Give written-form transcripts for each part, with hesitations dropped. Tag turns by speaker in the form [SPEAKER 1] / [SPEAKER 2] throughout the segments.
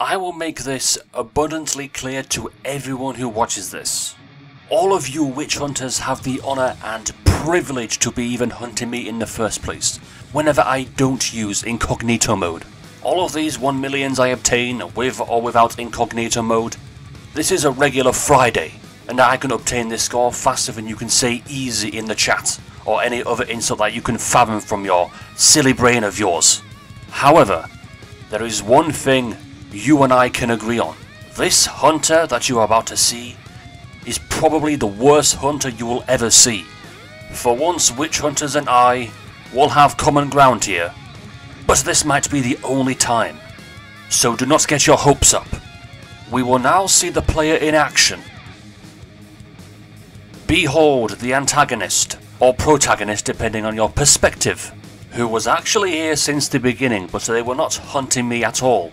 [SPEAKER 1] I will make this abundantly clear to everyone who watches this. All of you witch hunters have the honour and privilege to be even hunting me in the first place, whenever I don't use incognito mode. All of these 1 millions I obtain with or without incognito mode, this is a regular Friday, and I can obtain this score faster than you can say easy in the chat, or any other insult that you can fathom from your silly brain of yours. However, there is one thing you and I can agree on. This hunter that you are about to see is probably the worst hunter you will ever see. For once, witch hunters and I will have common ground here, but this might be the only time, so do not get your hopes up. We will now see the player in action. Behold the antagonist, or protagonist depending on your perspective, who was actually here since the beginning, but they were not hunting me at all.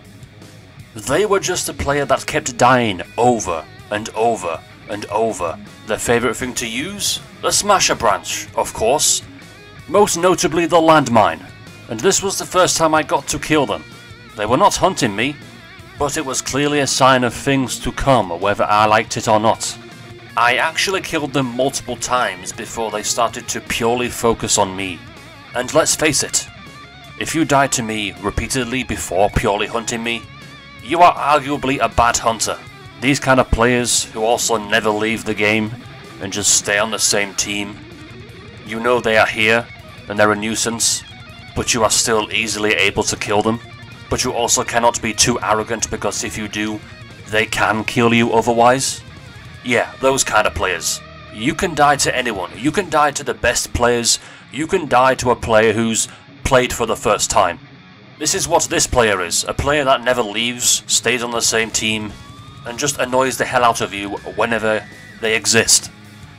[SPEAKER 1] They were just a player that kept dying over and over and over. Their favourite thing to use? The Smasher branch, of course. Most notably the landmine. And this was the first time I got to kill them. They were not hunting me, but it was clearly a sign of things to come, whether I liked it or not. I actually killed them multiple times before they started to purely focus on me. And let's face it, if you die to me repeatedly before purely hunting me, you are arguably a bad hunter. These kind of players who also never leave the game and just stay on the same team, you know they are here and they're a nuisance, but you are still easily able to kill them. But you also cannot be too arrogant, because if you do, they can kill you otherwise. Yeah, those kind of players. You can die to anyone. You can die to the best players. You can die to a player who's played for the first time. This is what this player is. A player that never leaves, stays on the same team, and just annoys the hell out of you whenever they exist.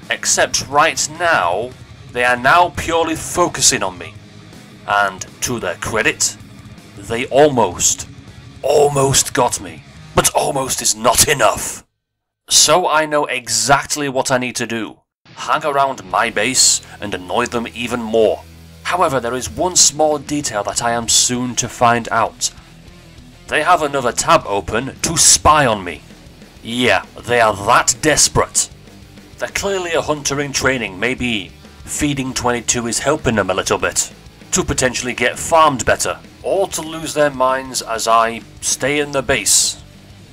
[SPEAKER 1] Except right now, they are now purely focusing on me. And to their credit, they almost got me. But almost is not enough. So I know exactly what I need to do. Hang around my base and annoy them even more. However, there is one small detail that I am soon to find out. They have another tab open to spy on me. Yeah, they are that desperate. They're clearly a hunter in training. Maybe feeding 22 is helping them a little bit. To potentially get farmed better. Or to lose their minds as I stay in the base.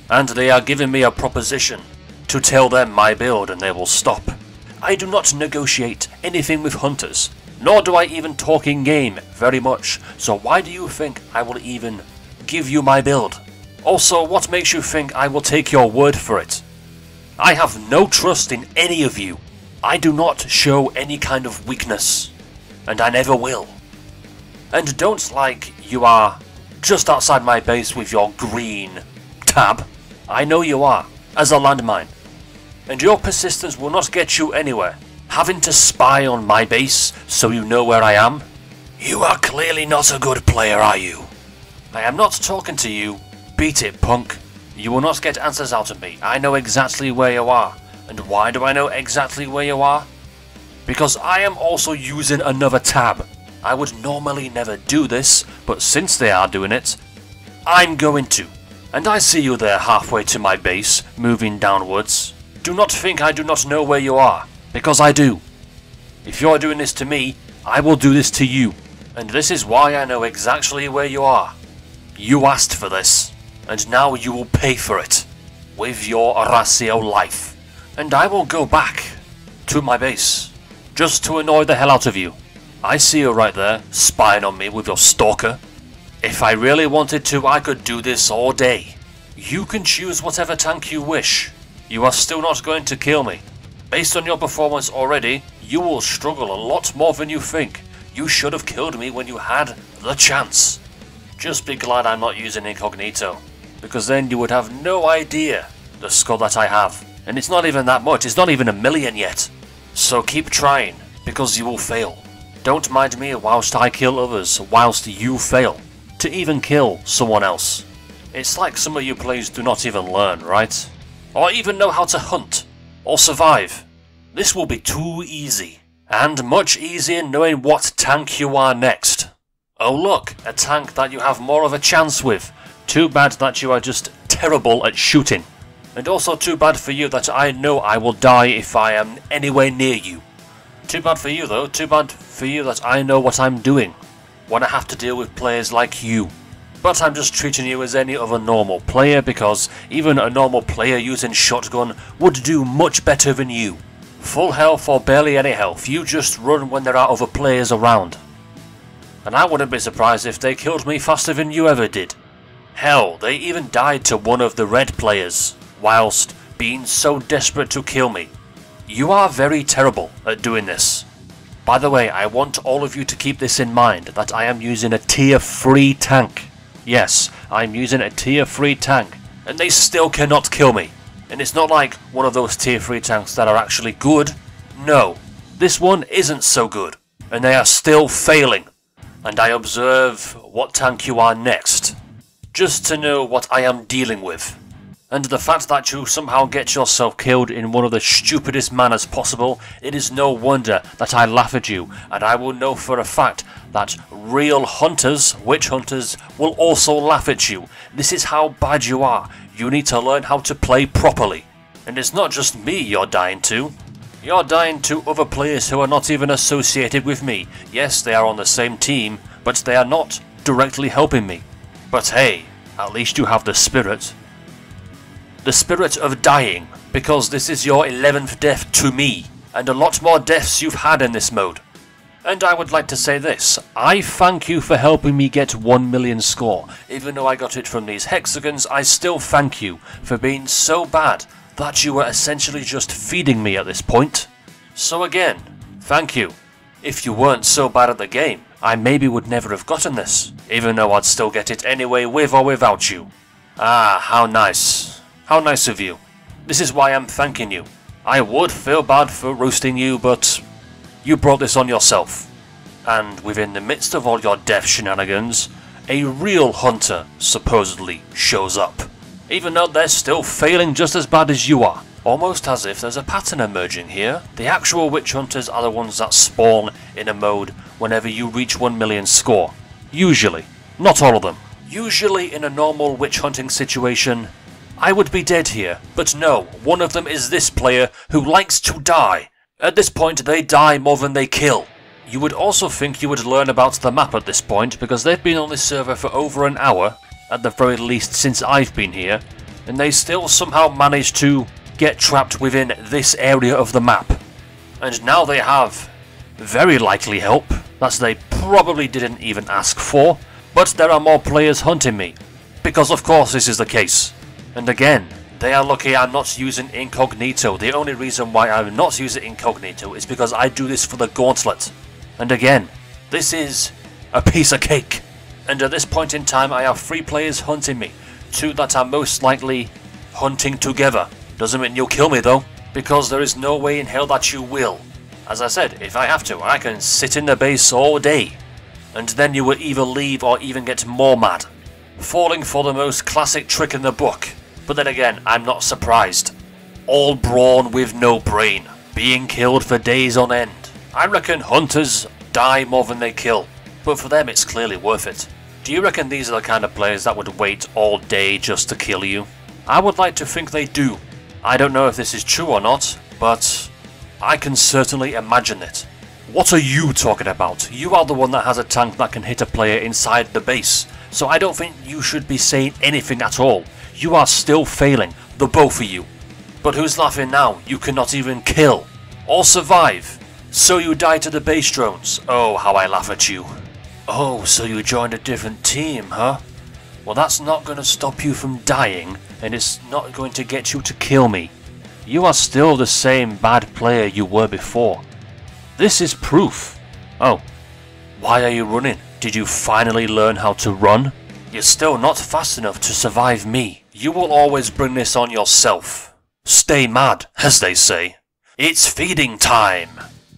[SPEAKER 1] And they are giving me a proposition to tell them my build and they will stop. I do not negotiate anything with hunters. Nor do I even talk in game very much, so why do you think I will even give you my build? Also, what makes you think I will take your word for it? I have no trust in any of you. I do not show any kind of weakness, and I never will. And don't like you are just outside my base with your green tab. I know you are, as a landmine, and your persistence will not get you anywhere. Having to spy on my base so you know where I am? You are clearly not a good player, are you? I am not talking to you. Beat it, punk. You will not get answers out of me. I know exactly where you are. And why do I know exactly where you are? Because I am also using another tab. I would normally never do this, but since they are doing it, I'm going to. And I see you there halfway to my base, moving downwards. Do not think I do not know where you are. Because I do. If you're doing this to me, I will do this to you. And this is why I know exactly where you are. You asked for this, and now you will pay for it. With your Horacio life. And I will go back to my base, just to annoy the hell out of you. I see you right there, spying on me with your stalker. If I really wanted to, I could do this all day. You can choose whatever tank you wish. You are still not going to kill me. Based on your performance already, you will struggle a lot more than you think. You should have killed me when you had the chance. Just be glad I'm not using incognito, because then you would have no idea the score that I have. And it's not even that much, it's not even 1 million yet. So keep trying, because you will fail. Don't mind me whilst I kill others, whilst you fail to even kill someone else. It's like some of you players do not even learn, right? Or even know how to hunt. Or survive. This will be too easy. And much easier knowing what tank you are next. Oh look, a tank that you have more of a chance with. Too bad that you are just terrible at shooting. And also too bad for you that I know I will die if I am anywhere near you. Too bad for you though, too bad for you that I know what I'm doing when I have to deal with players like you. But I'm just treating you as any other normal player because even a normal player using shotgun would do much better than you. Full health or barely any health, you just run when there are other players around. And I wouldn't be surprised if they killed me faster than you ever did. Hell, they even died to one of the red players, whilst being so desperate to kill me. You are very terrible at doing this. By the way, I want all of you to keep this in mind, that I am using a tier 3 tank. Yes, I'm using a tier 3 tank, and they still cannot kill me. And it's not like one of those tier 3 tanks that are actually good. No, this one isn't so good, and they are still failing. And I observe what tank you are next, just to know what I am dealing with. And the fact that you somehow get yourself killed in one of the stupidest manners possible, it is no wonder that I laugh at you, and I will know for a fact that real hunters, witch hunters, will also laugh at you. This is how bad you are. You need to learn how to play properly. And it's not just me you're dying to. You're dying to other players who are not even associated with me. Yes, they are on the same team, but they are not directly helping me. But hey, at least you have the spirit. The spirit of dying, because this is your 11th death to me, and a lot more deaths you've had in this mode. And I would like to say this, I thank you for helping me get 1 million score. Even though I got it from these hexagons, I still thank you for being so bad that you were essentially just feeding me at this point. So again, thank you. If you weren't so bad at the game, I maybe would never have gotten this, even though I'd still get it anyway with or without you. Ah, how nice. How nice of you. This is why I'm thanking you. I would feel bad for roasting you, but you brought this on yourself. And within the midst of all your death shenanigans, a real hunter supposedly shows up. Even though they're still failing just as bad as you are. Almost as if there's a pattern emerging here. The actual witch hunters are the ones that spawn in a mode whenever you reach 1 million score. Usually. Not all of them. Usually in a normal witch hunting situation, I would be dead here, but no, one of them is this player who likes to die. At this point, they die more than they kill. You would also think you would learn about the map at this point, because they've been on this server for over an hour, at the very least since I've been here, and they still somehow managed to get trapped within this area of the map. And now they have very likely help, that they probably didn't even ask for, but there are more players hunting me, because of course this is the case. And again, they are lucky I'm not using incognito. The only reason why I'm not using incognito is because I do this for the gauntlet. And again, this is a piece of cake. And at this point in time I have 3 players hunting me. 2 that are most likely hunting together. Doesn't mean you'll kill me though, because there is no way in hell that you will. As I said, if I have to, I can sit in the base all day. And then you will either leave or even get more mad. Falling for the most classic trick in the book. But then again, I'm not surprised. All brawn with no brain, being killed for days on end. I reckon hunters die more than they kill, but for them it's clearly worth it. Do you reckon these are the kind of players that would wait all day just to kill you? I would like to think they do. I don't know if this is true or not, but I can certainly imagine it. What are you talking about? You are the one that has a tank that can hit a player inside the base, so I don't think you should be saying anything at all. You are still failing, the both of you. But who's laughing now? You cannot even kill or survive. So you die to the base drones. Oh, how I laugh at you. Oh, so you joined a different team, huh? Well, that's not going to stop you from dying, and it's not going to get you to kill me. You are still the same bad player you were before. This is proof. Oh, why are you running? Did you finally learn how to run? You're still not fast enough to survive me. You will always bring this on yourself. Stay mad, as they say. It's feeding time.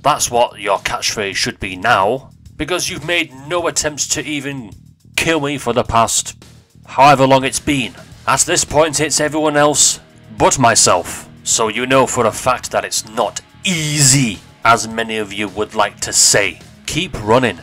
[SPEAKER 1] That's what your catchphrase should be now, because you've made no attempts to even kill me for the past however long it's been. At this point it's everyone else but myself, so you know for a fact that it's not easy, as many of you would like to say. Keep running,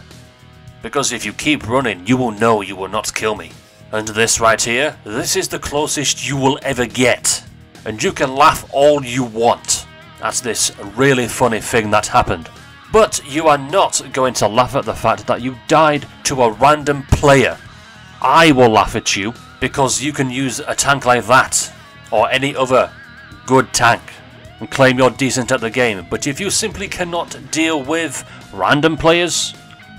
[SPEAKER 1] because if you keep running you will know you will not kill me. And this right here, this is the closest you will ever get. And you can laugh all you want at this really funny thing that happened. But you are not going to laugh at the fact that you died to a random player. I will laugh at you because you can use a tank like that or any other good tank and claim you're decent at the game. But if you simply cannot deal with random players,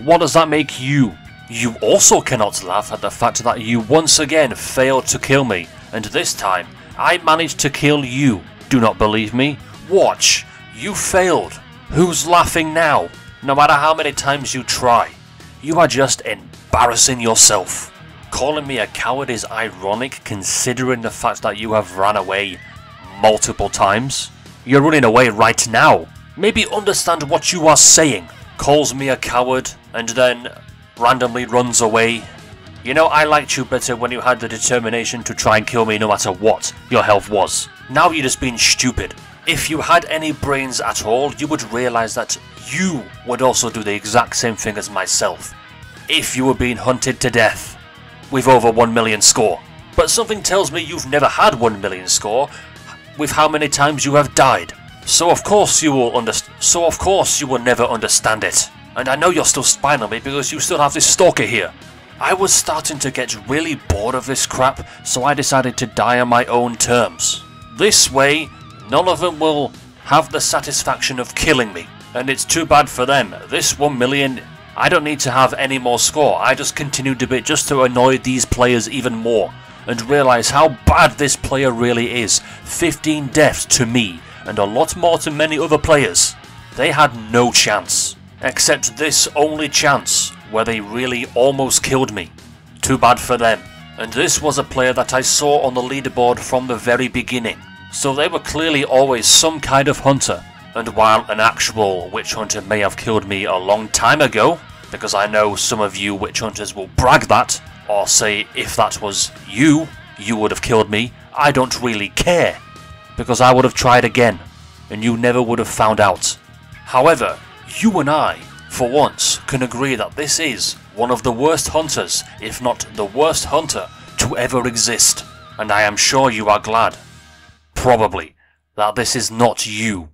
[SPEAKER 1] what does that make you? You also cannot laugh at the fact that you once again failed to kill me, and this time I managed to kill you. Do not believe me? Watch, you failed. Who's laughing now? No matter how many times you try, you are just embarrassing yourself. Calling me a coward is ironic considering the fact that you have ran away multiple times. You're running away right now. Maybe understand what you are saying. Calls me a coward and then randomly runs away. You know, I liked you better when you had the determination to try and kill me no matter what your health was. Now you're just being stupid. If you had any brains at all, you would realise that you would also do the exact same thing as myself if you were being hunted to death with over 1 million score. But something tells me you've never had 1 million score with how many times you have died. So of course you will never understand it. And I know you're still spying on me because you still have this stalker here. I was starting to get really bored of this crap, so I decided to die on my own terms. This way, none of them will have the satisfaction of killing me. And it's too bad for them. This 1 million, I don't need to have any more score. I just continued a bit just to annoy these players even more. And realise how bad this player really is. 15 deaths to me, and a lot more to many other players. They had no chance. Except this only chance, where they really almost killed me. Too bad for them. And this was a player that I saw on the leaderboard from the very beginning. So they were clearly always some kind of hunter. And while an actual witch hunter may have killed me a long time ago, because I know some of you witch hunters will brag that, or say if that was you, you would have killed me, I don't really care. Because I would have tried again, and you never would have found out. However, you and I, for once, can agree that this is one of the worst hunters, if not the worst hunter, to ever exist. And I am sure you are glad, probably, that this is not you.